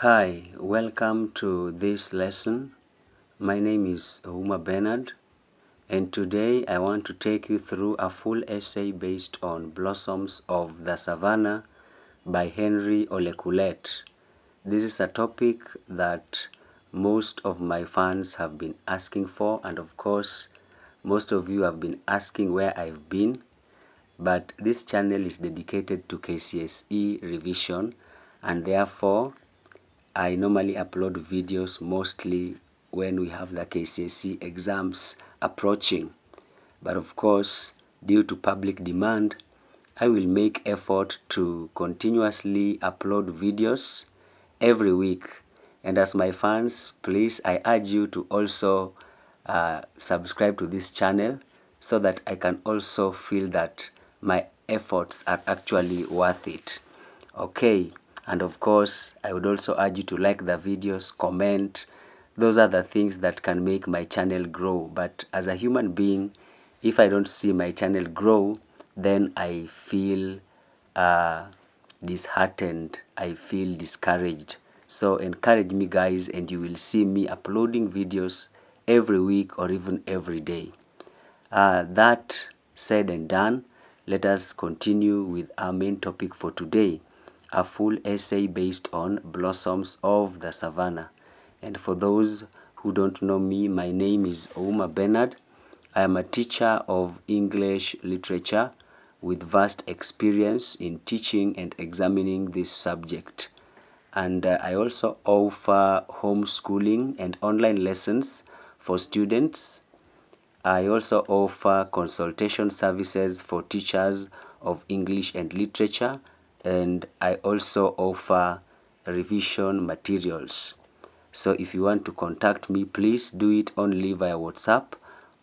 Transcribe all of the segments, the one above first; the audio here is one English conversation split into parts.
Hi, welcome to this lesson. My name is Uma Bernard, and today I want to take you through a full essay based on Blossoms of the Savannah by Henry Ole Kulet. This is a topic that most of my fans have been asking for, and of course, most of you have been asking where I've been. But this channel is dedicated to KCSE revision, and therefore I normally upload videos mostly when we have the KCSE exams approaching. But of course, due to public demand, I will make effort to continuously upload videos every week. And as my fans, please, I urge you to also subscribe to this channel so that I can also feel that my efforts are actually worth it. Okay, and of course, I would also urge you to like the videos, comment. Those are the things that can make my channel grow. But as a human being, if I don't see my channel grow, then I feel disheartened. I feel discouraged. So encourage me, guys, and you will see me uploading videos every week or even every day. That said and done, let us continue with our main topic for today, a full essay based on Blossoms of the Savannah. And for those who don't know me, my name is Uma Bernard. I am a teacher of English literature with vast experience in teaching and examining this subject. And I also offer homeschooling and online lessons for students. I also offer consultation services for teachers of English and literature, and I also offer revision materials. So if you want to contact me, please do it only via WhatsApp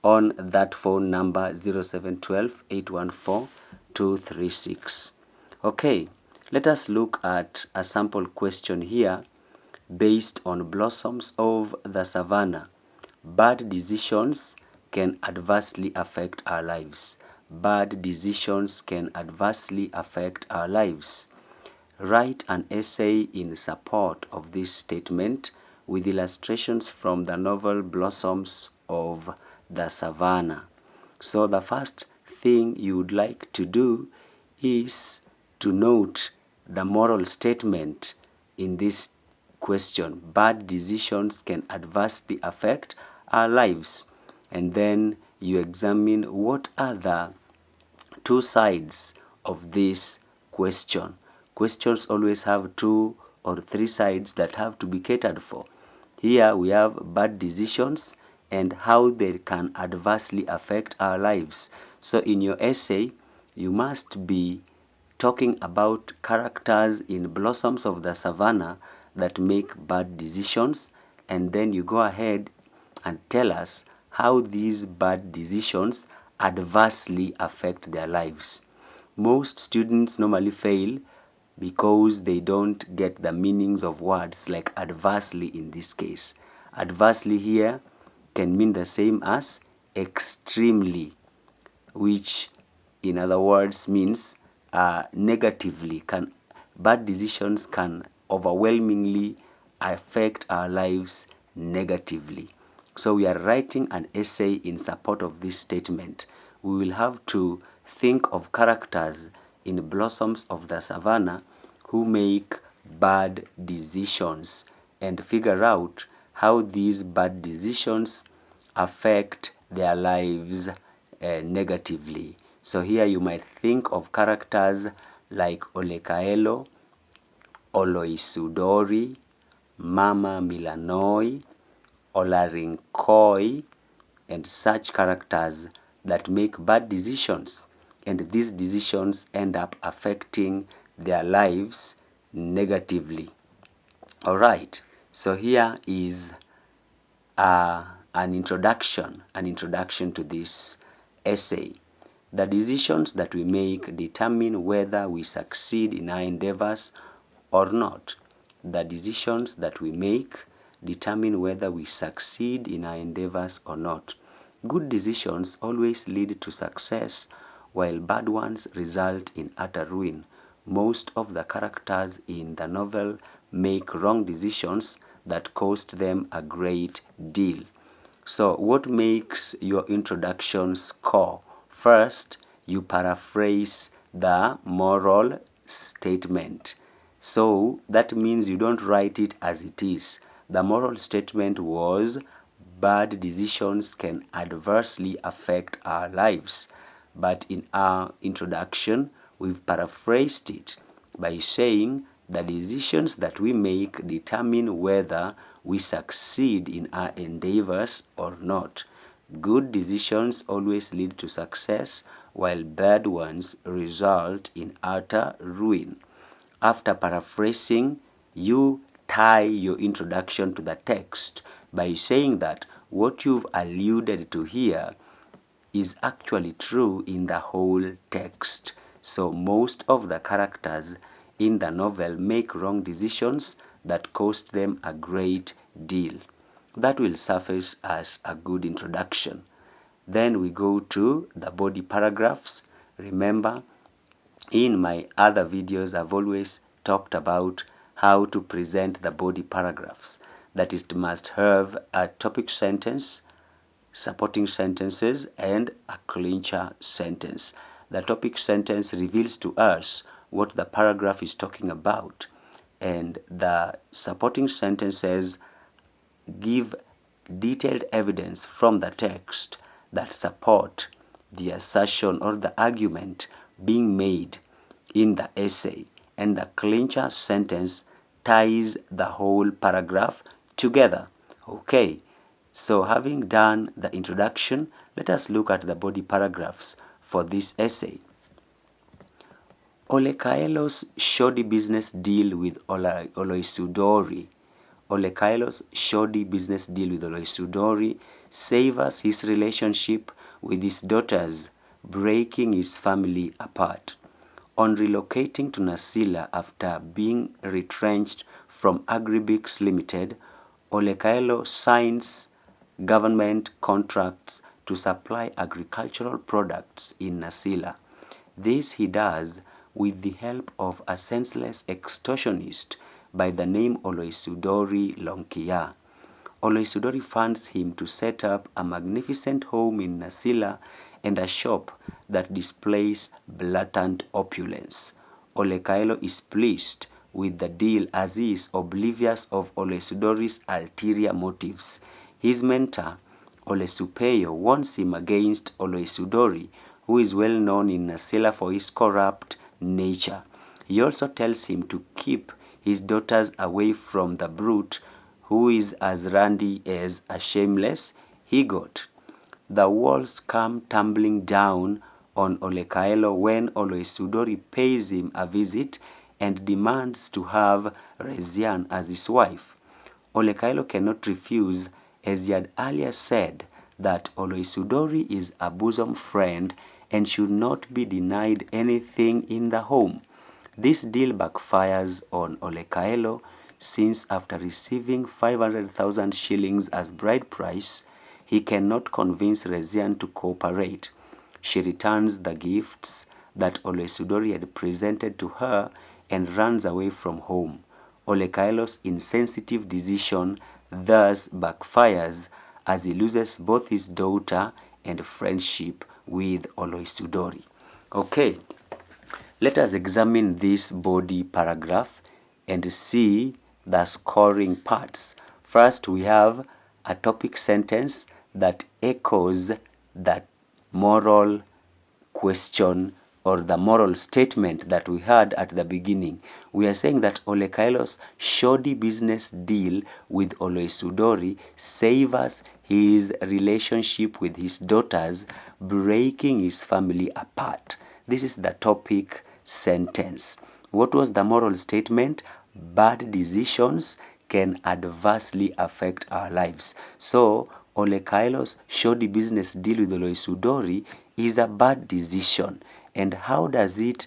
on that phone number 0712 814 236. Okay, let us look at a sample question here based on Blossoms of the Savannah. Bad decisions can adversely affect our lives. Bad decisions can adversely affect our lives. Write an essay in support of this statement with illustrations from the novel Blossoms of the Savannah. So the first thing you would like to do is to note the moral statement in this question. Bad decisions can adversely affect our lives. And then you examine what are the two sides of this question. Questions always have two or three sides that have to be catered for. Here we have bad decisions and how they can adversely affect our lives. So in your essay, you must be talking about characters in Blossoms of the Savannah that make bad decisions, and then you go ahead and tell us how these bad decisions adversely affect their lives. Most students normally fail because they don't get the meanings of words like adversely in this case. Adversely here can mean the same as extremely, which in other words means negatively. Bad decisions can overwhelmingly affect our lives negatively. So we are writing an essay in support of this statement. We will have to think of characters in Blossoms of the Savannah who make bad decisions and figure out how these bad decisions affect their lives negatively. So here you might think of characters like Ole Kaelo, Oloisudori, Mama Milanoi, Olarinkoi, and such characters that make bad decisions, and these decisions end up affecting their lives negatively. Alright, so here is an introduction to this essay. The decisions that we make determine whether we succeed in our endeavors or not. The decisions that we make determine whether we succeed in our endeavors or not. Good decisions always lead to success, while bad ones result in utter ruin. most of the characters in the novel make wrong decisions that cost them a great deal. So what makes your introduction score? First, you paraphrase the moral statement. So that means you don't write it as it is. The moral statement was bad decisions can adversely affect our lives. But in our introduction, we've paraphrased it by saying the decisions that we make determine whether we succeed in our endeavors or not. Good decisions always lead to success, while bad ones result in utter ruin. After paraphrasing, you tie your introduction to the text by saying that what you've alluded to here is actually true in the whole text. So most of the characters in the novel make wrong decisions that cost them a great deal. That will surface as a good introduction. Then we go to the body paragraphs. Remember, in my other videos, I've always talked about how to present the body paragraphs. That is, it must have a topic sentence, supporting sentences, and a clincher sentence. The topic sentence reveals to us what the paragraph is talking about, and the supporting sentences give detailed evidence from the text that support the assertion or the argument being made in the essay, and the clincher sentence ties the whole paragraph together. Okay, so having done the introduction, let us look at the body paragraphs for this essay. Ole Kaelo's shoddy business deal with Oloisudori. Ole Kaelo's shoddy business deal with Oloisudori severs his relationship with his daughters, breaking his family apart. On relocating to Nasila after being retrenched from Agribix Limited, Ole Kaelo signs government contracts to supply agricultural products in Nasila. This he does with the help of a senseless extortionist by the name Oloisudori Lonkia. Oloisudori funds him to set up a magnificent home in Nasila and a shop that displays blatant opulence. Ole Kaelo is pleased with the deal as he is oblivious of Oloisudori's ulterior motives. His mentor, Ole Supeyo, warns him against Oloisudori, who is well known in Nasila for his corrupt nature. He also tells him to keep his daughters away from the brute who is as randy as a shameless he-goat. The walls come tumbling down on Ole Kaelo when Oloisudori pays him a visit and demands to have Rezian as his wife. Ole Kaelo cannot refuse, as he had earlier said that Oloisudori is a bosom friend and should not be denied anything in the home. This deal backfires on Ole Kaelo, since after receiving 500,000 shillings as bride price, he cannot convince Rezian to cooperate. She returns the gifts that Oloisudori had presented to her and runs away from home. Ole Kaelo's insensitive decision thus backfires as he loses both his daughter and friendship with Oloisudori. Okay, let us examine this body paragraph and see the scoring parts. First, we have a topic sentence that echoes that moral question or the moral statement that we had at the beginning. We are saying that Ole Kaelo's shoddy business deal with Oloisudori severs his relationship with his daughters, breaking his family apart. This is the topic sentence. What was the moral statement? Bad decisions can adversely affect our lives. So, Ole Kaelo's shoddy business deal with Oloisudori is a bad decision. And how does it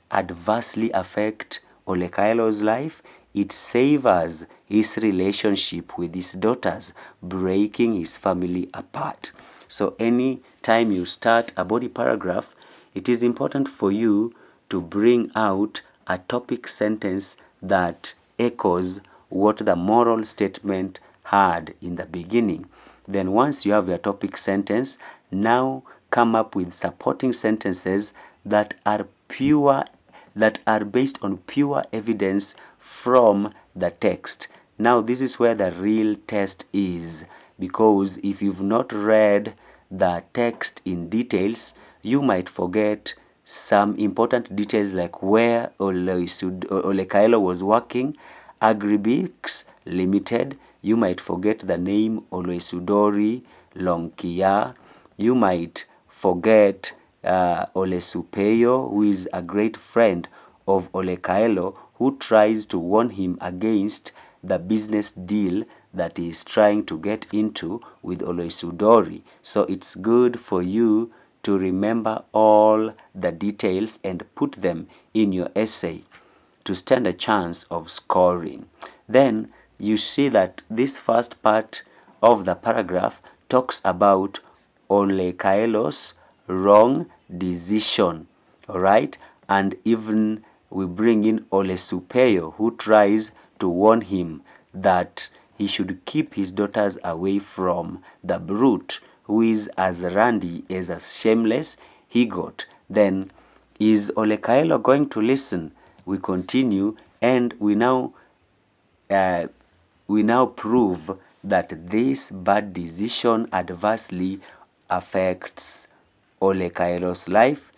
adversely affect Ole Kaelo's life? It severs his relationship with his daughters, breaking his family apart. So any time you start a body paragraph, it is important for you to bring out a topic sentence that echoes what the moral statement had in the beginning. Then once you have your topic sentence, now come up with supporting sentences that are based on pure evidence from the text. Now this is where the real test is, because if you've not read the text in details, you might forget some important details like where Ole Kaelo was working, Agribix Limited. You might forget the name Oloisudori Longkia. You might forget Ole Supeyo, who is a great friend of Ole Kaelo, who tries to warn him against the business deal that he is trying to get into with Oloisudori. So it's good for you to remember all the details and put them in your essay to stand a chance of scoring. Then you see that this first part of the paragraph talks about Ole Kaelo's wrong decision, all right? And even we bring in Ole Supeyo, who tries to warn him that he should keep his daughters away from the brute who is as randy as shameless he got. Then is Ole Kaelo going to listen? We continue, and we now prove that this bad decision adversely affects Ole Kaelo's life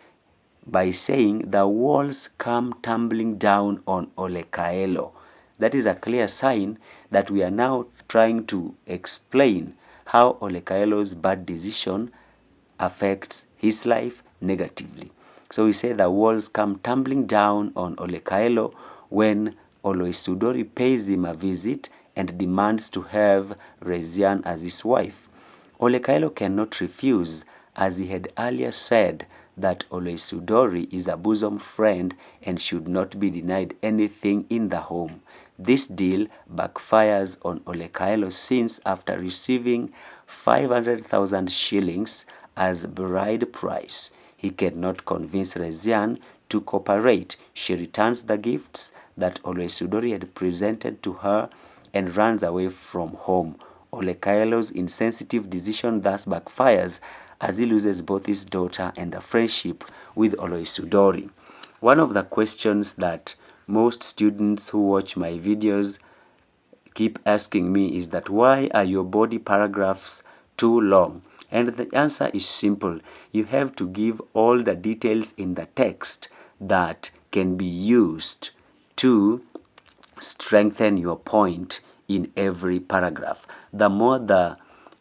by saying the walls come tumbling down on Ole Kaelo. That is a clear sign that we are now trying to explain how Ole Kaelo's bad decision affects his life negatively. So we say the walls come tumbling down on Ole Kaelo when Oloisudori pays him a visit and demands to have Rezian as his wife. Ole Kaelo cannot refuse, as he had earlier said that Oloisudori is a bosom friend and should not be denied anything in the home. This deal backfires on Ole Kaelo since after receiving 500,000 shillings as bride price, he cannot convince Rezian to cooperate. She returns the gifts that Oloisudori had presented to her and runs away from home. Ole Kaelo's insensitive decision thus backfires as he loses both his daughter and the friendship with Oloisudori. One of the questions that most students who watch my videos keep asking me is that why are your body paragraphs too long? And the answer is simple. You have to give all the details in the text that can be used to strengthen your point in every paragraph. The more the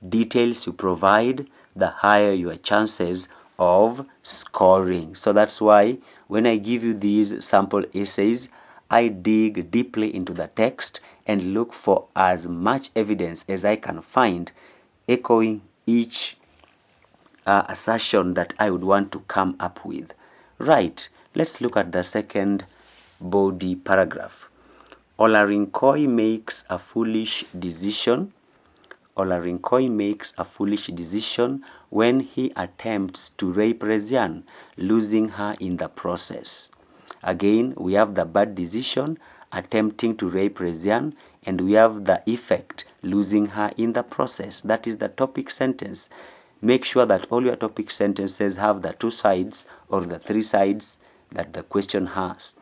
details you provide, the higher your chances of scoring. So that's why when I give you these sample essays, I dig deeply into the text and look for as much evidence as I can find echoing each assertion that I would want to come up with. Right, let's look at the second body paragraph. Olarinkoi makes a foolish decision. Olarinkoi makes a foolish decision when he attempts to rape Rezian, losing her in the process. Again, we have the bad decision, attempting to rape Rezian, and we have the effect, losing her in the process. That is the topic sentence. Make sure that all your topic sentences have the two sides or the three sides that the question has.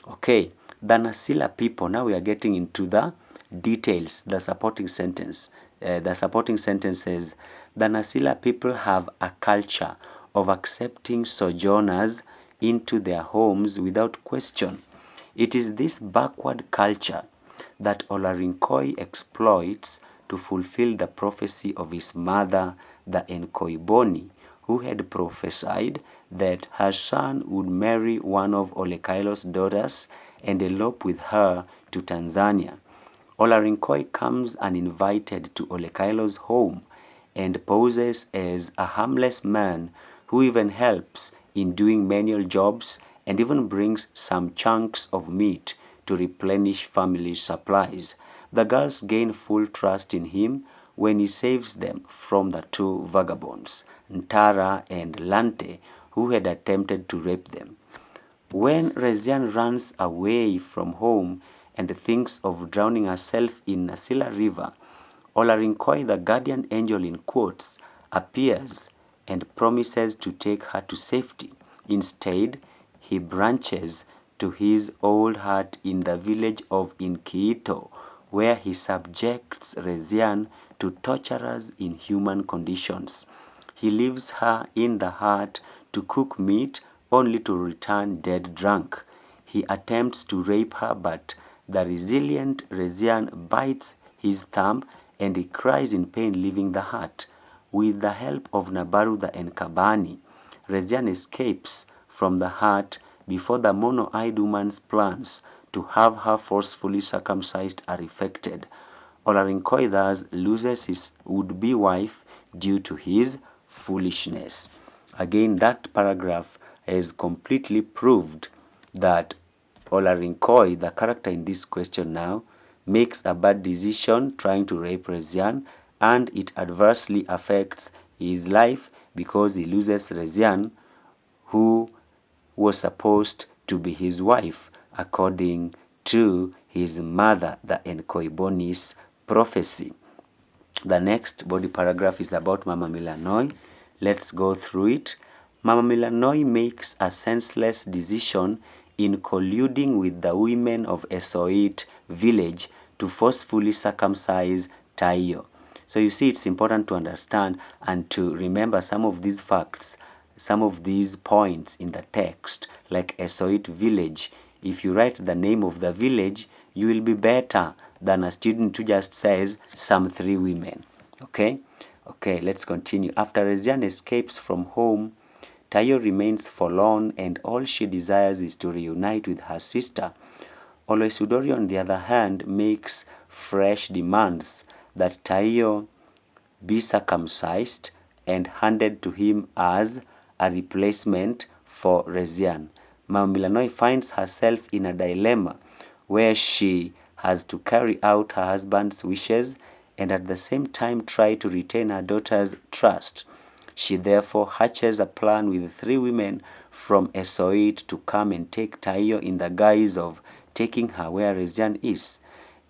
Okay, the Nasila people, now we are getting into the details, the supporting sentence. The supporting sentence says, the Nasila people have a culture of accepting sojourners into their homes without question. It is this backward culture that Olarinkoi exploits to fulfill the prophecy of his mother, the Enkoiboni, who had prophesied that her son would marry one of Ole Kaelo's daughters and elope with her to Tanzania. Olarinkoi comes uninvited to Ole Kaelo's home and poses as a harmless man who even helps in doing menial jobs and even brings some chunks of meat to replenish family supplies. The girls gain full trust in him when he saves them from the two vagabonds, Ntara and Lante, who had attempted to rape them. When Rezian runs away from home and thinks of drowning herself in Nasila River, Olarinkoi, the guardian angel in quotes, appears and promises to take her to safety. Instead, he branches to his old hut in the village of Inkiito, where he subjects Rezian to torturous, inhuman conditions. He leaves her in the hut to cook meat, only to return dead drunk. He attempts to rape her, but the resilient Rezian bites his thumb and he cries in pain, leaving the hut. With the help of Nabaru the Nkabani, Rezian escapes from the hut before the mono-eyed woman's plans to have her forcefully circumcised are effected. Olarinkoi thus loses his would-be wife due to his foolishness. Again, that paragraph has completely proved that Olarinkoi, the character in this question now, makes a bad decision trying to rape Rezian, and it adversely affects his life because he loses Rezian, who was supposed to be his wife according to his mother, the Enkoibonis prophecy. The next body paragraph is about Mama Milanoi. Let's go through it. Mama Milanoi makes a senseless decision in colluding with the women of Esoit village to forcefully circumcise Taiyo. So you see, it's important to understand and to remember some of these facts, some of these points in the text, like Esoit village. If you write the name of the village, you will be better than a student who just says some 3 women. Okay, let's continue. After Rezian escapes from home, Taiyo remains forlorn and all she desires is to reunite with her sister. Oloisudori, on the other hand, makes fresh demands that Taiyo be circumcised and handed to him as a replacement for Rezian. Mama Milanoi finds herself in a dilemma where she has to carry out her husband's wishes and at the same time try to retain her daughter's trust. She therefore hatches a plan with 3 women from Esoit to come and take Taiyo in the guise of taking her where Rezian is.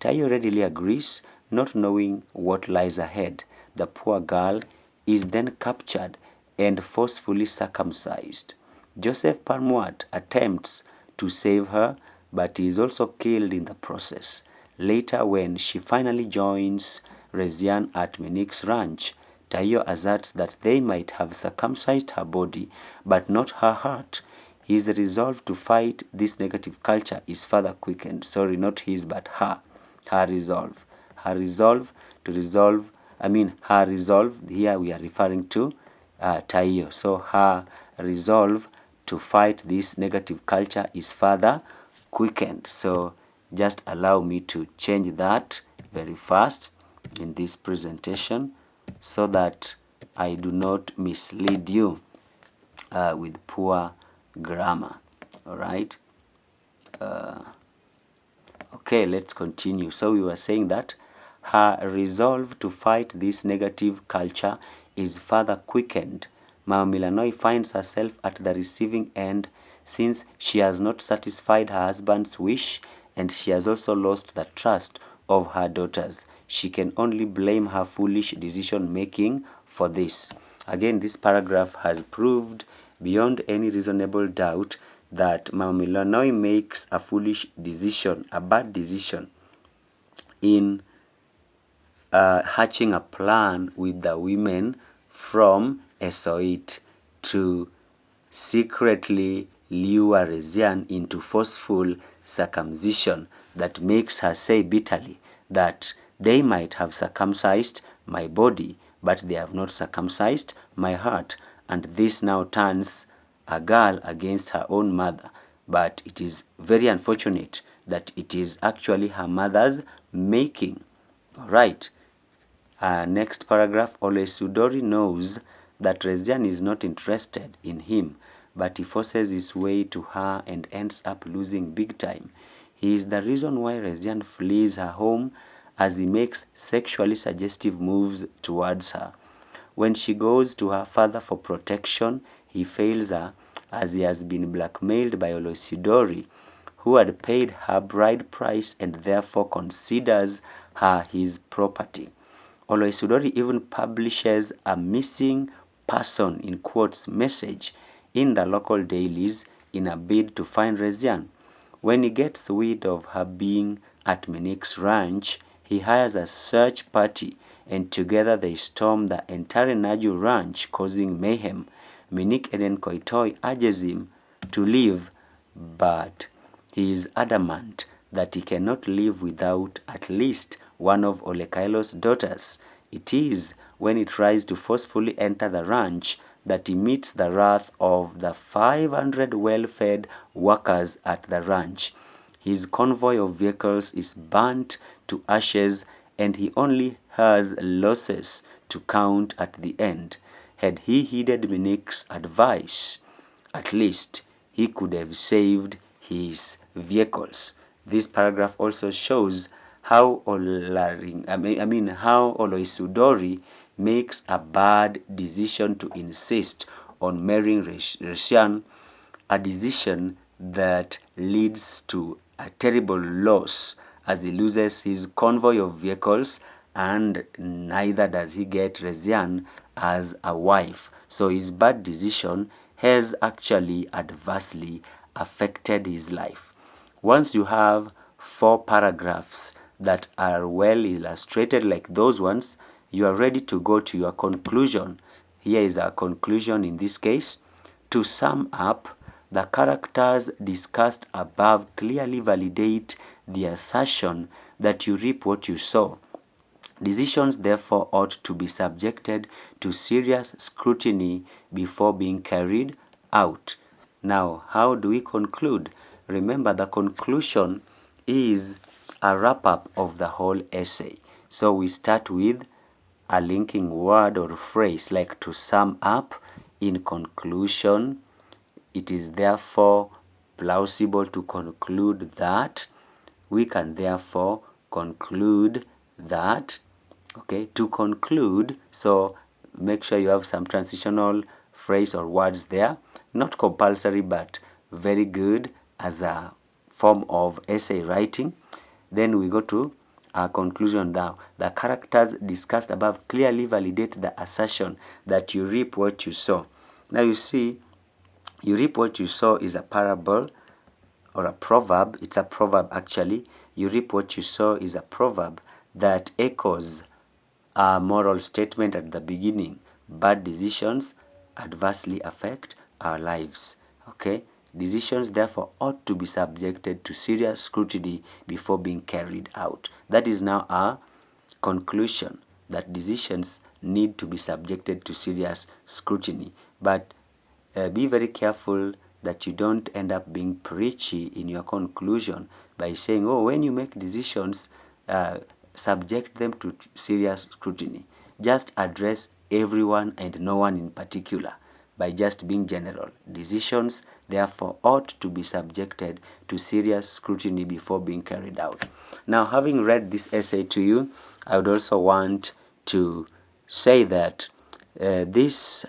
Taiyo readily agrees, not knowing what lies ahead. The poor girl is then captured and forcefully circumcised. Joseph Parmuat attempts to save her, but he is also killed in the process. Later, when she finally joins Rezian at Menik's ranch, Taiyo asserts that they might have circumcised her body, but not her heart. His resolve to fight this negative culture is further quickened. Sorry, not his, but her. Her resolve. Her resolve to resolve, her resolve, here we are referring to Taiyo. So her resolve to fight this negative culture is further quickened. So just allow me to change that very fast in this presentation so that I do not mislead you with poor grammar. All right. Okay, let's continue. So we were saying that her resolve to fight this negative culture is further quickened. Mama Milanoi finds herself at the receiving end since she has not satisfied her husband's wish and she has also lost the trust of her daughters. She can only blame her foolish decision making for this. Again, this paragraph has proved beyond any reasonable doubt that Mama Milanoi makes a foolish decision, a bad decision, in hatching a plan with the women from Esoit to secretly lure Rezian into forceful circumcision that makes her say bitterly that they might have circumcised my body, but they have not circumcised my heart, and this now turns a girl against her own mother. But it is very unfortunate that it is actually her mother's making. All right. Next paragraph, Oloisudori knows that Rezian is not interested in him, but he forces his way to her and ends up losing big time. He is the reason why Rezian flees her home as he makes sexually suggestive moves towards her. When she goes to her father for protection, he fails her as he has been blackmailed by Oloisudori, who had paid her bride price and therefore considers her his property. Oloisudori even publishes a missing person in quotes message in the local dailies in a bid to find Rezian. When he gets wind of her being at Minik's ranch, he hires a search party and together they storm the entire Naju ranch, causing mayhem. Minik Enenkoitoi urges him to leave, but he is adamant that he cannot live without at least one of Ole Kaelo's daughters. It is when he tries to forcefully enter the ranch that he meets the wrath of the 500 well-fed workers at the ranch. His convoy of vehicles is burnt to ashes and he only has losses to count at the end. Had he heeded Minik's advice, at least he could have saved his vehicles. This paragraph also shows how how Oloisudori makes a bad decision to insist on marrying Rezian, a decision that leads to a terrible loss as he loses his convoy of vehicles and neither does he get Rezian as a wife. So his bad decision has actually adversely affected his life. Once you have 4 paragraphs that are well illustrated like those ones, you are ready to go to your conclusion. Here is our conclusion in this case. To sum up, the characters discussed above clearly validate the assertion that you reap what you sow. Decisions therefore ought to be subjected to serious scrutiny before being carried out. Now, how do we conclude? Remember, the conclusion is a wrap-up of the whole essay. So we start with a linking word or phrase like to sum up. In conclusion, it is therefore plausible to conclude that. We can therefore conclude that. Okay, to conclude, so make sure you have some transitional phrase or words there. Not compulsory, but very good as a form of essay writing. Then we go to our conclusion now. The characters discussed above clearly validate the assertion that you reap what you sow. Now you see, you reap what you sow is a parable or a proverb. It's a proverb actually. You reap what you sow is a proverb that echoes a moral statement at the beginning. Bad decisions adversely affect our lives. Okay? Decisions therefore ought to be subjected to serious scrutiny before being carried out. That is now our conclusion, that decisions need to be subjected to serious scrutiny. But be very careful that you don't end up being preachy in your conclusion by saying, oh, when you make decisions, subject them to serious scrutiny. Just address everyone and no one in particular by just being general. Decisions, therefore, ought to be subjected to serious scrutiny before being carried out. Now, having read this essay to you, I would also want to say that this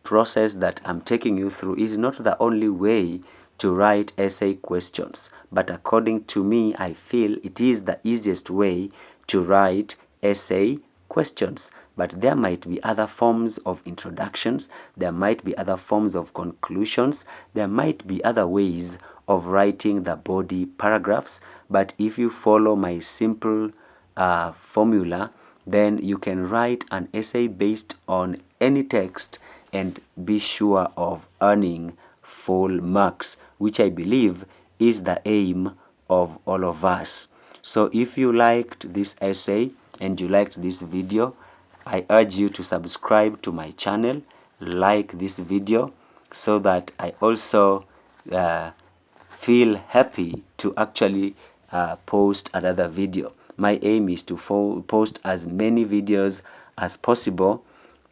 process that I'm taking you through is not the only way to write essay questions, but according to me, I feel it is the easiest way to write essay questions. But there might be other forms of introductions, there might be other forms of conclusions, there might be other ways of writing the body paragraphs. But if you follow my simple formula, then you can write an essay based on any text and be sure of earning full marks, which I believe is the aim of all of us. So if you liked this essay and you liked this video, I urge you to subscribe to my channel, like this video, so that I also feel happy to actually post another video. My aim is to post as many videos as possible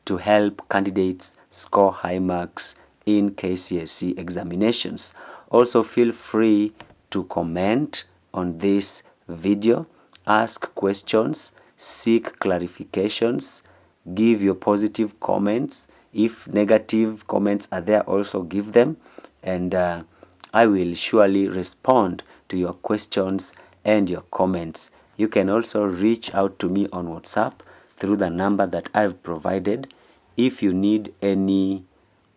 to help candidates score high marks in KCSE examinations. Also, feel free to comment on this video, ask questions, seek clarifications, give your positive comments If negative comments are there, also give them, and I will surely respond to your questions and your comments. You can also reach out to me on WhatsApp through the number that I've provided. If you need any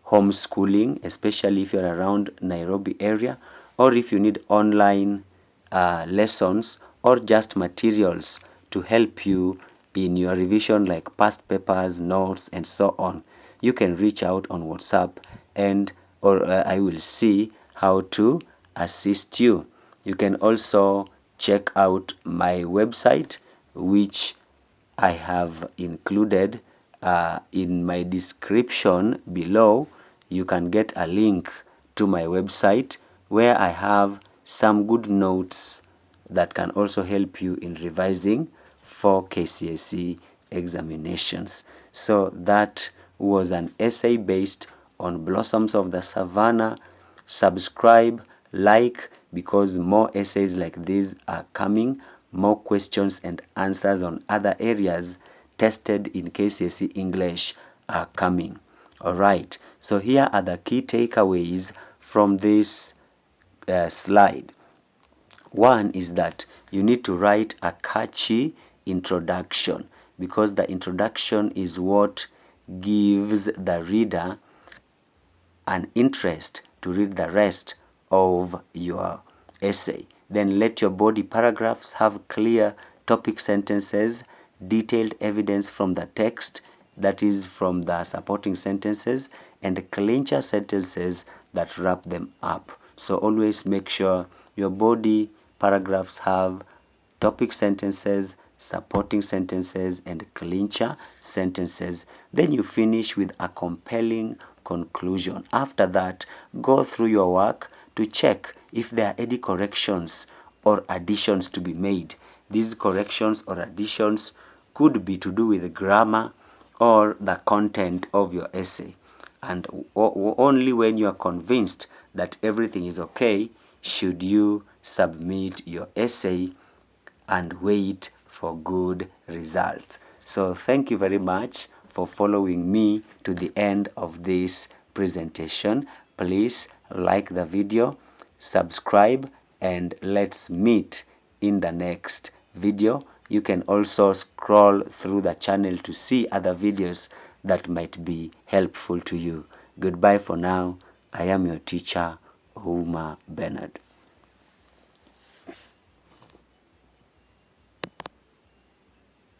homeschooling, especially if you're around Nairobi area, or if you need online lessons or just materials to help you in your revision, like past papers, notes, and so on, you can reach out on WhatsApp, and I will see how to assist you. You can also check out my website, which I have included in my description below. You can get a link to my website where I have some good notes that can also help you in revising for KCSE examinations. So that was an essay based on Blossoms of the Savannah. Subscribe, like, because more essays like these are coming. More questions and answers on other areas tested in KCSE English are coming. Alright, so here are the key takeaways from this slide. One is that you need to write a catchy introduction, because the introduction is what gives the reader an interest to read the rest of your essay. Then let your body paragraphs have clear topic sentences, detailed evidence from the text, that is from the supporting sentences, and clincher sentences that wrap them up. So always make sure your body paragraphs have topic sentences, supporting sentences, and clincher sentences. Then you finish with a compelling conclusion. After that, go through your work to check if there are any corrections or additions to be made. These corrections or additions could be to do with grammar or the content of your essay. And only when you are convinced that everything is okay should you submit your essay and wait for good results. So thank you very much for following me to the end of this presentation. Please like the video, subscribe, and let's meet in the next video. You can also scroll through the channel to see other videos that might be helpful to you. Goodbye for now. I am your teacher, Uma Bernard.